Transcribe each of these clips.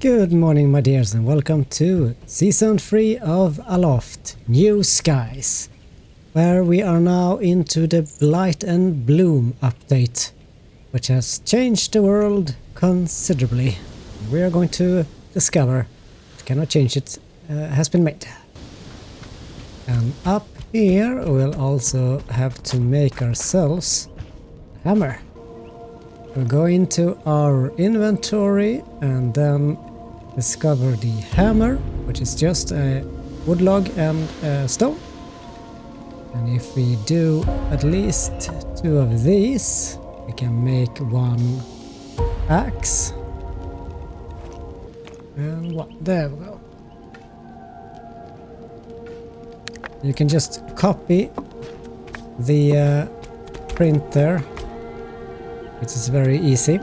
Good morning, my dears, and welcome to Season 3 of Aloft, New Skies, where we are now into the Blight and Bloom update, which has changed the world considerably. We are going to discover it cannot change it, has been made. And up here we'll also have to make ourselves a hammer. We'll go into our inventory and then discover the hammer, which is just a wood log and a stone. And if we do at least 2 of these, we can make 1 axe. And what? There we go. You can just copy the print there, which is very easy.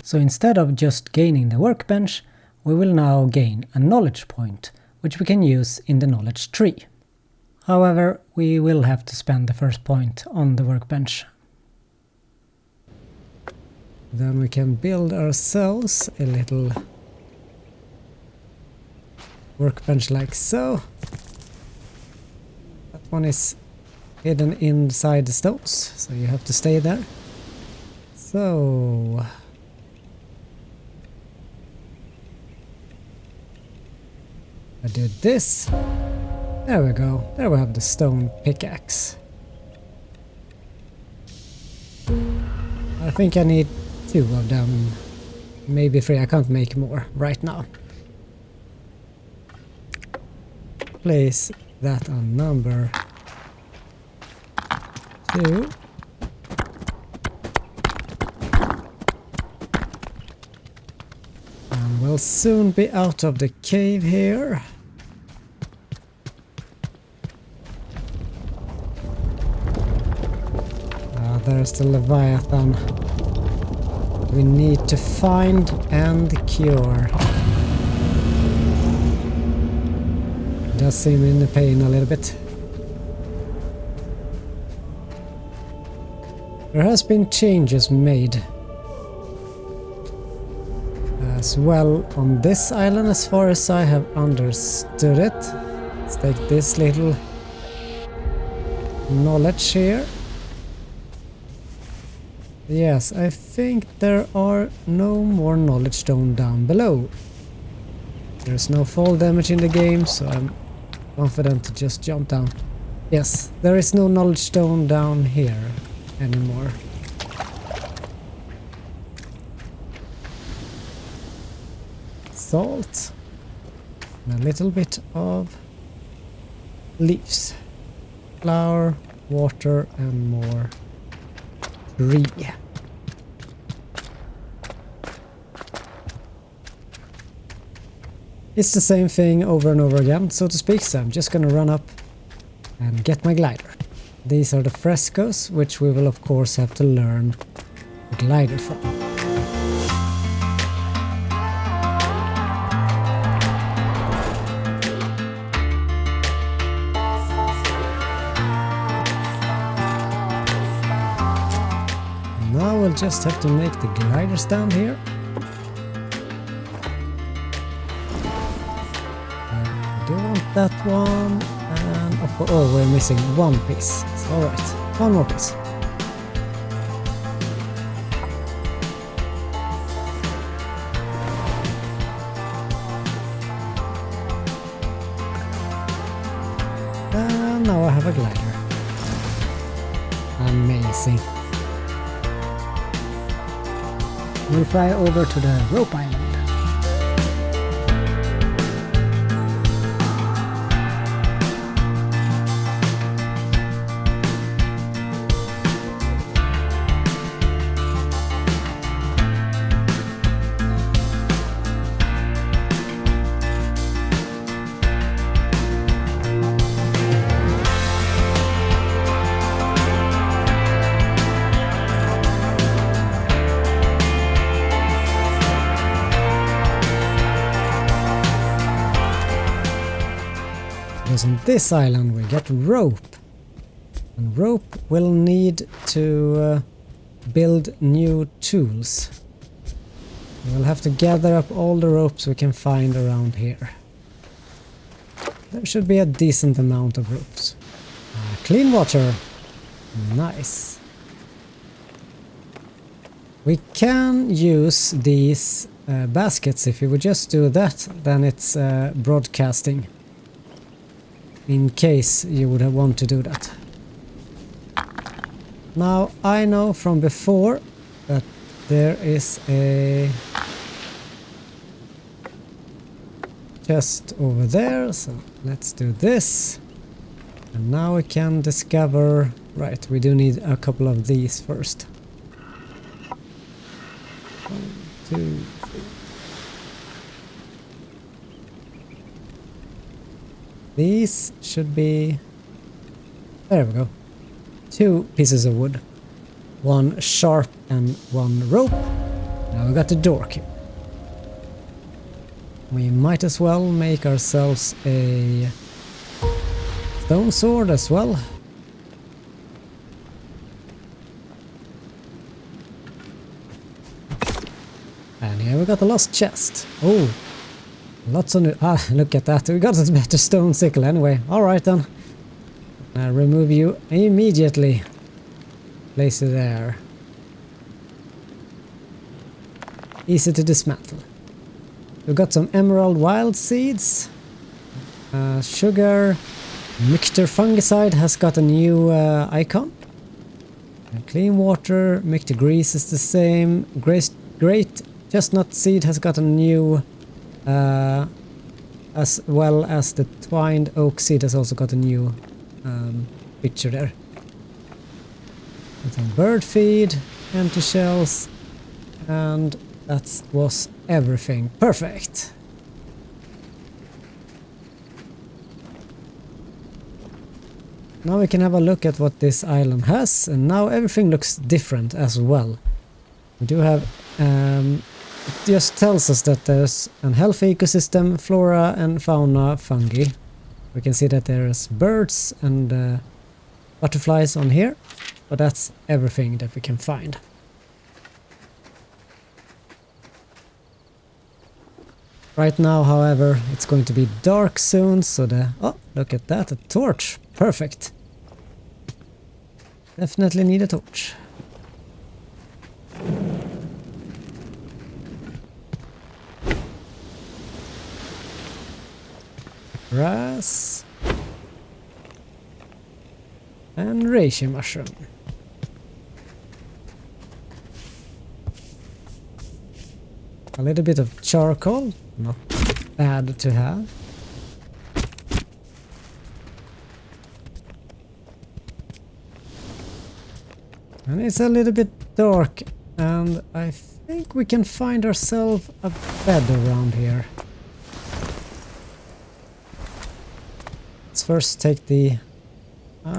So instead of just gaining the workbench, we will now gain a knowledge point, which we can use in the knowledge tree. However, we will have to spend the first point on the workbench. Then we can build ourselves a little workbench like so. That one is hidden inside the stones, so you have to stay there. So I did this. There we go. There we have the stone pickaxe. I think I need 2 of them. Maybe 3. I can't make more right now. Place that on number 2. And we'll soon be out of the cave here. There's the Leviathan. We need to find and cure. It does seem in the pain a little bit. There has been changes made as well on this island, as far as I have understood it. Let's take this little knowledge here. Yes, I think there are no more knowledge stone down below. There's no fall damage in the game, so I'm confident to just jump down. Yes, there is no knowledge stone down here anymore. Salt. And a little bit of leaves. Flour, water, and more tree. It's the same thing over and over again, so to speak, so I'm just gonna run up and get my glider. These are the frescoes, which we will of course have to learn the glider from. Now we'll just have to make the glider stand here. I do want that one, and of course, oh, we're missing 1 piece. Alright, 1 more piece. And now I have a glider. Amazing. We'll fly over to the rope island. Because on this island we get rope. And rope will need to build new tools. We'll have to gather up all the ropes we can find around here. There should be a decent amount of ropes. Clean water. Nice. We can use these baskets. If you would just do that, then it's broadcasting. In case you would want to do that. Now, I know from before that there is a chest over there, so let's do this. And now we can discover... Right, we do need a couple of these first. 1, 2, 3. These should be... There we go. 2 pieces of wood. 1 sharp and 1 rope. Now we got the door key. We might as well make ourselves a stone sword as well. And here we got the lost chest. Oh, lots of new... Ah, look at that. We got a better stone sickle anyway. Alright then. I'll remove you immediately. Place it there. Easy to dismantle. We've got some emerald wild seeds. Sugar. Mixture fungicide has got a new icon. And clean water. Mixture grease is the same. Great chestnut seed has got a new... as well as the twined oak seed has also got a new picture there. And some bird feed, empty shells, and that was everything. Perfect! Now we can have a look at what this island has, and now everything looks different as well. We do have... it just tells us that there's a healthy ecosystem, flora and fauna, fungi. We can see that there's birds and butterflies on here, but that's everything that we can find. Right now, however, it's going to be dark soon, so oh, look at that, a torch. Perfect. Definitely need a torch. Grass. And reishi mushroom. A little bit of charcoal, not bad to have. And it's a little bit dark, and I think we can find ourselves a bed around here. Let's first take the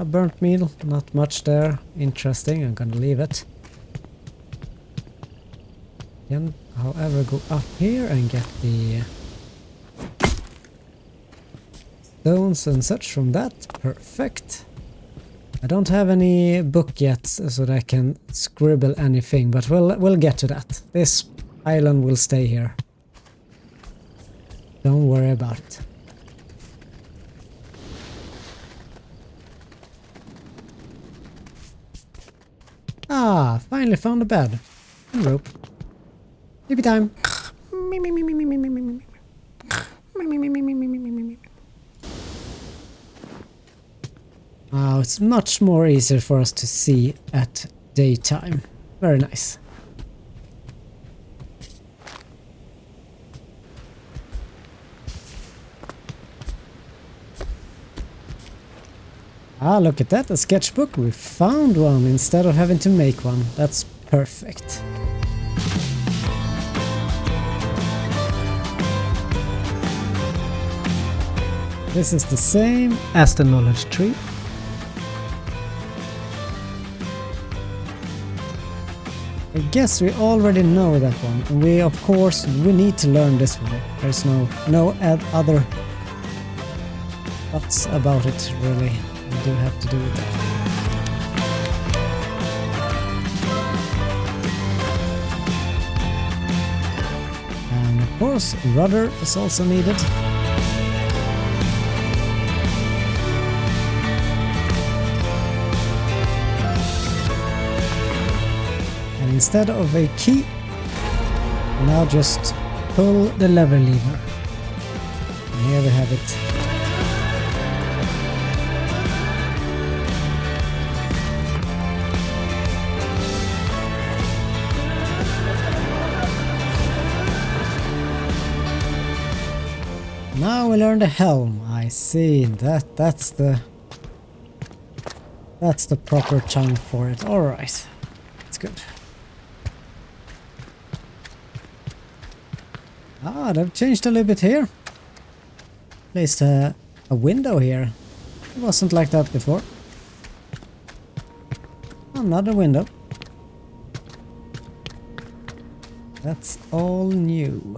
burnt meal, not much there. Interesting, I'm gonna leave it. Can, however, go up here and get the stones and such from that. Perfect. I don't have any book yet so that I can scribble anything, but we'll get to that. This island will stay here. Don't worry about it. Ah, finally found a bed. And rope. Sleepy time. Oh, it's much more easier for us to see at daytime. Very nice. Ah, look at that, a sketchbook. We found one instead of having to make one. That's perfect. This is the same as the knowledge tree. I guess we already know that one, and we of course need to learn this one. There's no other thoughts about it really. We do have to do that. course, rudder is also needed. And instead of a key, we now just pull the lever lever. And here we have it. Now we learn the helm. I see. That's the proper tongue for it. All right, that's good. Ah, they've changed a little bit here. Placed a window here. It wasn't like that before. Another window. That's all new.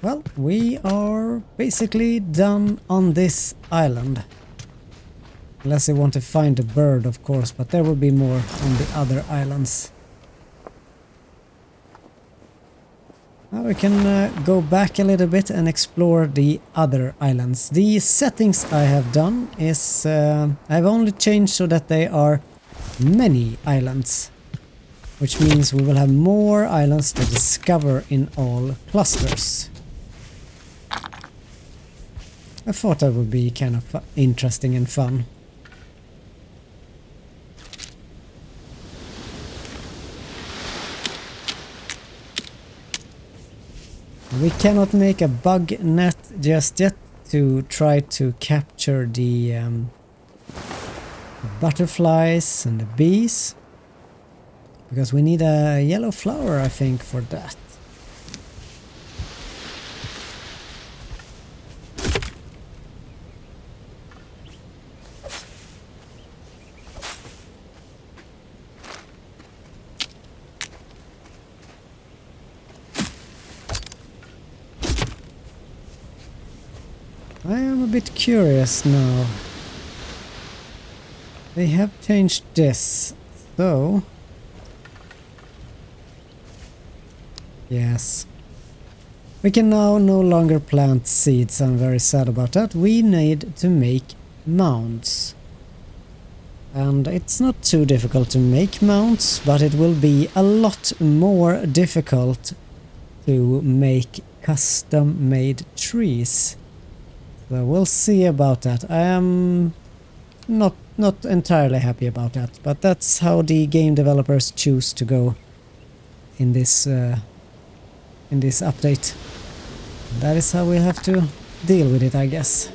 Well, we are basically done on this island. Unless you want to find a bird, of course, but there will be more on the other islands. Now we can go back a little bit and explore the other islands. The settings I have done is I've only changed so that they are many islands, which means we will have more islands to discover in all clusters. I thought that would be kind of interesting and fun. We cannot make a bug net just yet to try to capture the butterflies and the bees, because we need a yellow flower, I think, for that. I am a bit curious now. They have changed this, so... Yes. We can now no longer plant seeds, I'm very sad about that. We need to make mounds. And it's not too difficult to make mounds, but it will be a lot more difficult to make custom-made trees. So we'll see about that. I am not entirely happy about that, but that's how the game developers choose to go in this update. That is how we have to deal with it, I guess.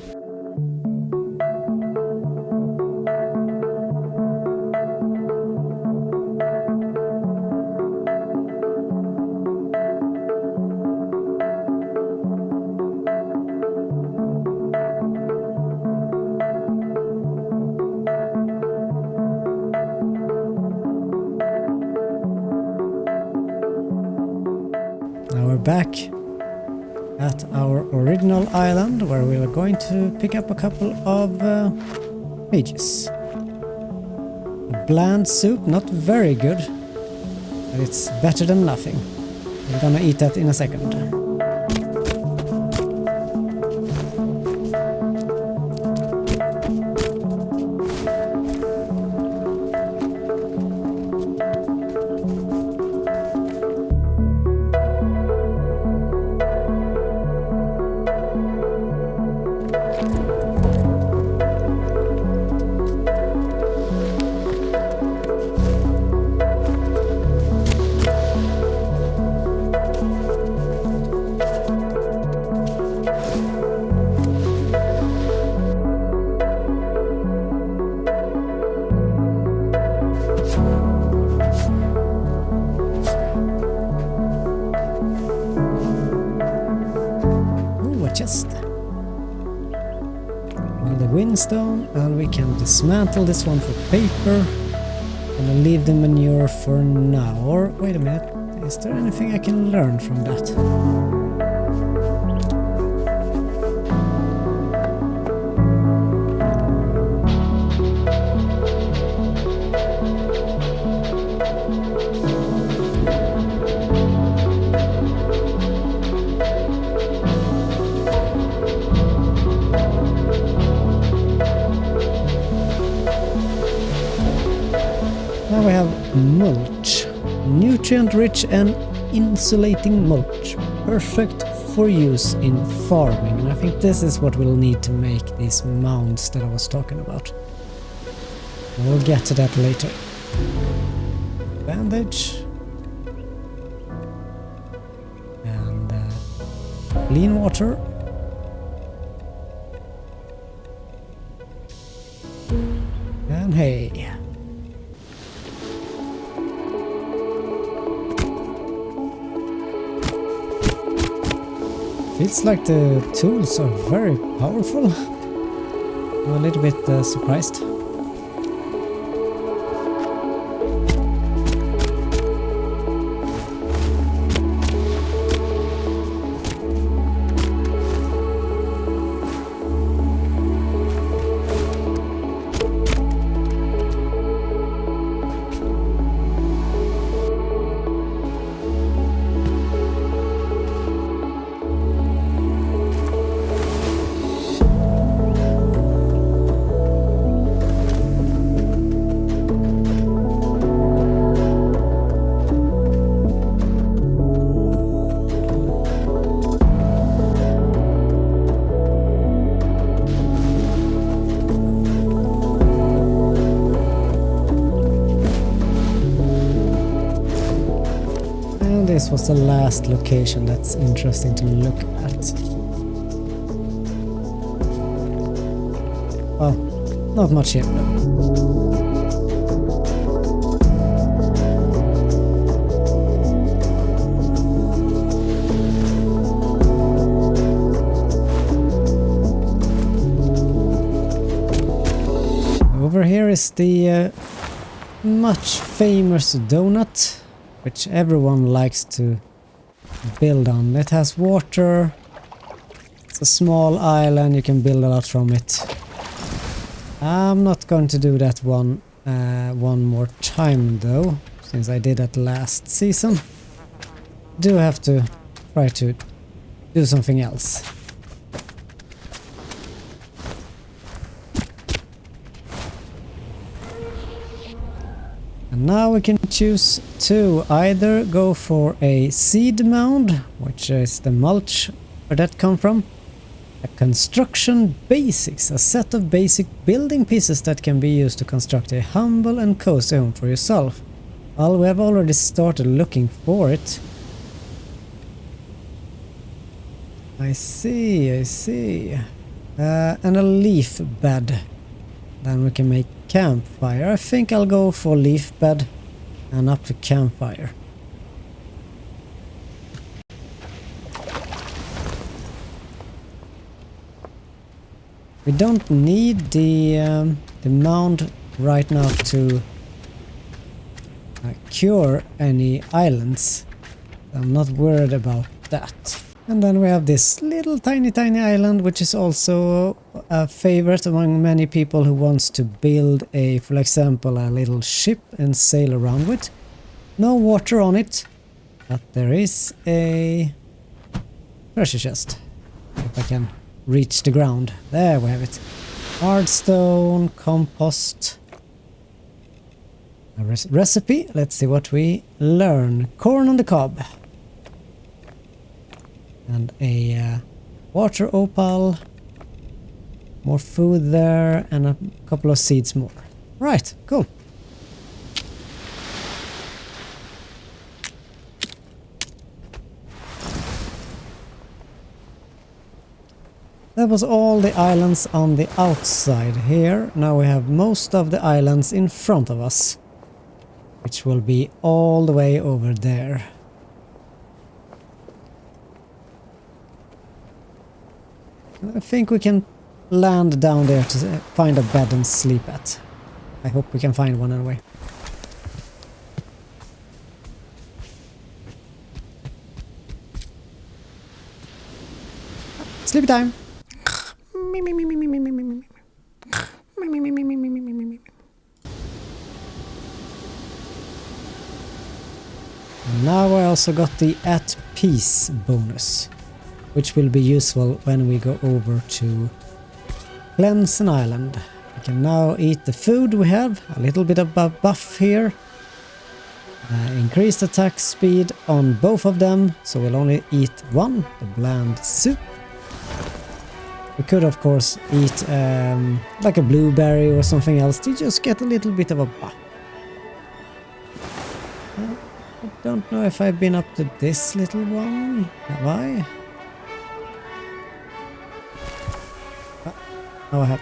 Back at our original island, where we are going to pick up a couple of pages. A bland soup, not very good, but it's better than nothing. I'm gonna eat that in a second. Windstone, and we can dismantle this one for paper. Gonna leave the manure for now. Or wait a minute, is there anything I can learn from that? Now we have mulch. Nutrient-rich and insulating mulch. Perfect for use in farming. And I think this is what we'll need to make these mounds that I was talking about. We'll get to that later. Bandage. And clean water. And hay. Feels like the tools are very powerful. I'm a little bit surprised. This was the last location that's interesting to look at. Well, not much here though. Over here is the much famous donut, which everyone likes to build on. It has water, it's a small island, you can build a lot from it. I'm not going to do that one more time though, since I did that last season. Do have to try to do something else. And now we can choose to either go for a seed mound, which is the mulch where that come from. A construction basics, a set of basic building pieces that can be used to construct a humble and cozy home for yourself. Well, we have already started looking for it. I see. And a leaf bed. Then we can make campfire. I think I'll go for leaf bed and up to campfire. We don't need the mound right now to cure any islands. I'm not worried about that. And then we have this little tiny island, which is also a favorite among many people who wants to build a, for example, a little ship and sail around with. No water on it, but there is a treasure chest. If I can reach the ground. There we have it. Hardstone, compost. A recipe. Let's see what we learn. Corn on the cob. And a water opal, more food there, and a couple of seeds more. Right, cool. That was all the islands on the outside here. Now we have most of the islands in front of us, which will be all the way over there. I think we can land down there to find a bed and sleep at. I hope we can find one anyway. Sleepy time! Now I also got the at peace bonus, which will be useful when we go over to cleanse an island. We can now eat the food we have. A little bit of buff here. Increased attack speed on both of them, so we'll only eat one, the bland soup. We could of course eat like a blueberry or something else to just get a little bit of a buff. I don't know if I've been up to this little one, have I? Oh, I have.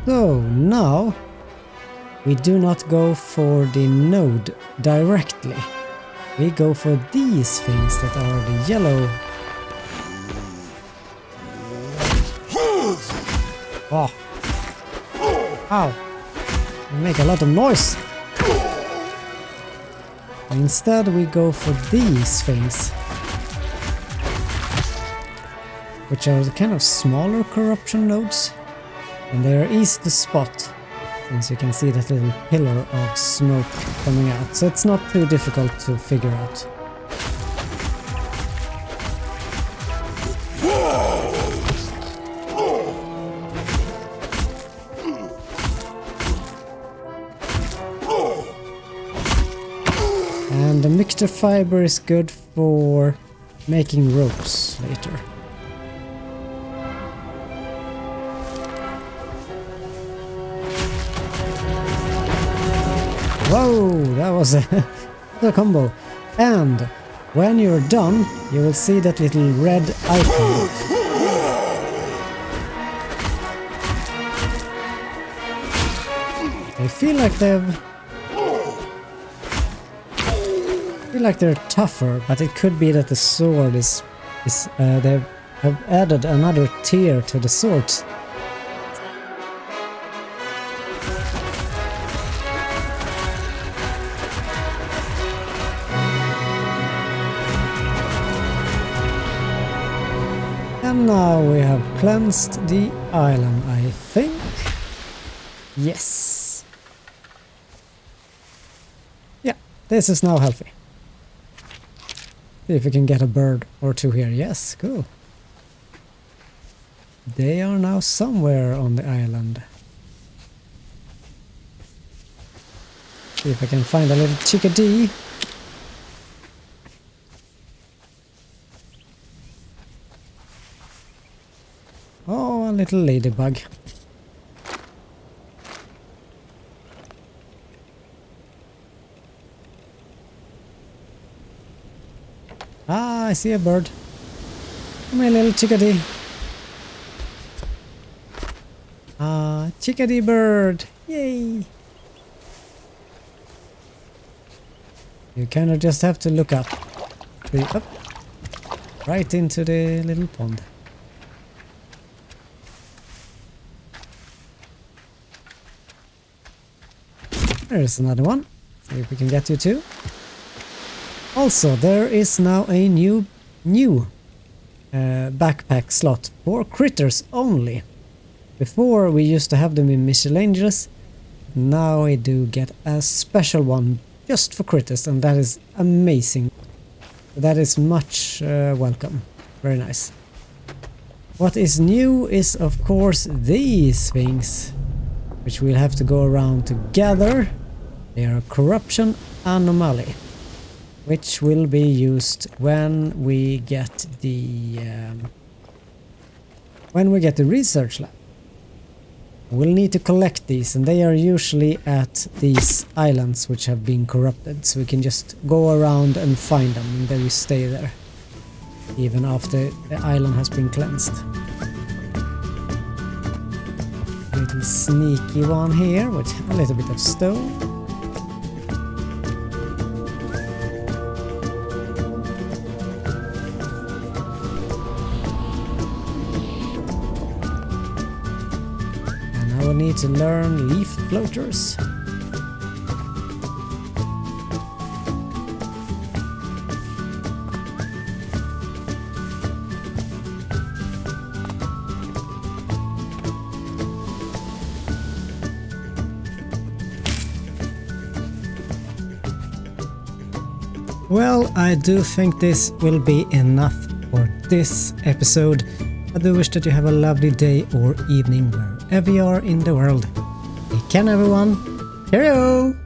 So now we do not go for the node directly. We go for these things that are the yellow. Oh. Ow. They make a lot of noise. Instead we go for these things, which are the kind of smaller corruption nodes. And they are easy to spot, since you can see that little pillar of smoke coming out, so it's not too difficult to figure out. And the mixture fiber is good for making ropes later. Whoa, that was a combo. And when you're done, you will see that little red icon. They feel like they're tougher, but it could be that the sword is they have added another tier to the swords. And now we have cleansed the island, I think. Yes. Yeah, this is now healthy. See if we can get a bird or two here. Yes, cool. They are now somewhere on the island. See if I can find a little chickadee. Oh, a little ladybug. Ah, I see a bird. Come here, little chickadee. Ah, chickadee bird. Yay! You kind of just have to look up. Up. Right into the little pond. There's another one. See if we can get you too. Also, there is now a new backpack slot for critters only. Before we used to have them in miscellaneous. Now we do get a special one just for critters, and that is amazing. That is much welcome. Very nice. What is new is of course these things, which we'll have to go around to gather. They are a corruption anomaly, which will be used when we get the research lab. We'll need to collect these, and they are usually at these islands which have been corrupted, so we can just go around and find them, and then we stay there even after the island has been cleansed. A little sneaky one here with a little bit of stone. Need to learn leaf floaters. Well, I do think this will be enough for this episode. I do wish that you have a lovely day or evening wherever you are in the world. Take care everyone. Cheerio!